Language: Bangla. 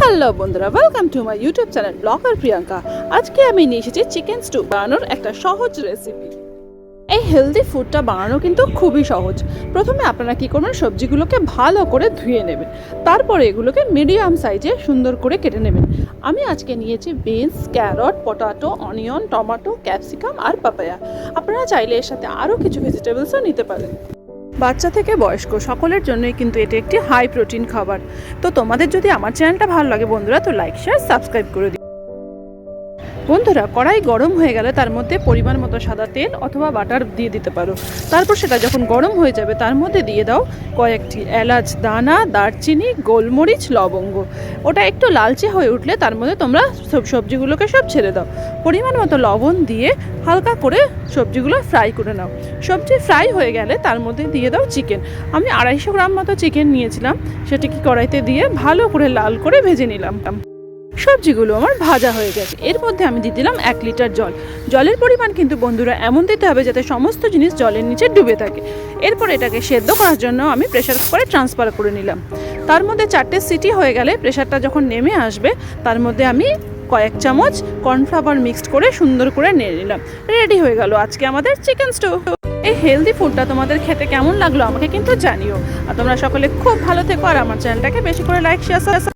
হ্যালো বন্ধুরা, welcome to my YouTube channel blogger Priyanka. আজকে আমি নিয়ে এসেছি চিকেন স্টু বানানোর একটা সহজ রেসিপি। এই হেলদি ফুডটা বানানো কিন্তু খুবই সহজ। প্রথমে আপনারা কী করবেন, সবজিগুলোকে ভালো করে ধুয়ে নেবেন, তারপরে এগুলোকে মিডিয়াম সাইজে সুন্দর করে কেটে নেবেন। আমি আজকে নিয়েছি beans, carrot, potato, onion, tomato, capsicum আর পাপায়া। আপনারা চাইলে এর সাথে আরও কিছু ভেজিটেবলসও নিতে পারেন। বাচ্চা থেকে বয়স্ক সকলের জন্যই কিন্তু এটা একটি হাই প্রোটিন খাবার। তো তোমাদের যদি আমার চ্যানেলটা ভালো লাগে বন্ধুরা, তো লাইক, শেয়ার, সাবস্ক্রাইব করে দিও। বন্ধুরা, কড়াই গরম হয়ে গেলে তার মধ্যে পরিমাণ মতো সাদা তেল অথবা বাটার দিয়ে দিতে পারো। তারপর সেটা যখন গরম হয়ে যাবে তার মধ্যে দিয়ে দাও কয়েকটি এলাচ দানা, দারচিনি, গোলমরিচ, লবঙ্গ। ওটা একটু লালচে হয়ে উঠলে তার মধ্যে তোমরা সবজিগুলোকে সব ছেড়ে দাও। পরিমাণ মতো লবণ দিয়ে হালকা করে সবজিগুলো ফ্রাই করে নাও। সবজি ফ্রাই হয়ে গেলে তার মধ্যে দিয়ে দাও চিকেন। আমি 250 গ্রাম মতো চিকেন নিয়েছিলাম, সেটিকে কড়াইতে দিয়ে ভালো করে লাল করে ভেজে নিলাম। সবজিগুলো আমার ভাজা হয়ে গেছে। এর মধ্যে আমি দিয়ে দিলাম 1 লিটার জল। জলের পরিমাণ কিন্তু বন্ধুরা এমন দিতে হবে যাতে সমস্ত জিনিস জলের নিচে ডুবে থাকে। এরপর এটাকে সেদ্ধ করার জন্য আমি প্রেসার কুকারে ট্রান্সফার করে নিলাম। তার মধ্যে 4টে সিটি হয়ে গেলে প্রেসারটা যখন নেমে আসবে তার মধ্যে আমি কয়েক চামচ কর্নফ্লাওয়ার মিক্সড করে সুন্দর করে নিয়ে নিলাম। রেডি হয়ে গেল আজকে আমাদের চিকেন স্টু। এই হেলদি ফুডটা তোমাদের খেতে কেমন লাগলো আমাকে কিন্তু জানিও। আর তোমরা সকলে খুব ভালো থেকো আর আমার চ্যানেলটাকে বেশি করে লাইক, শেয়ার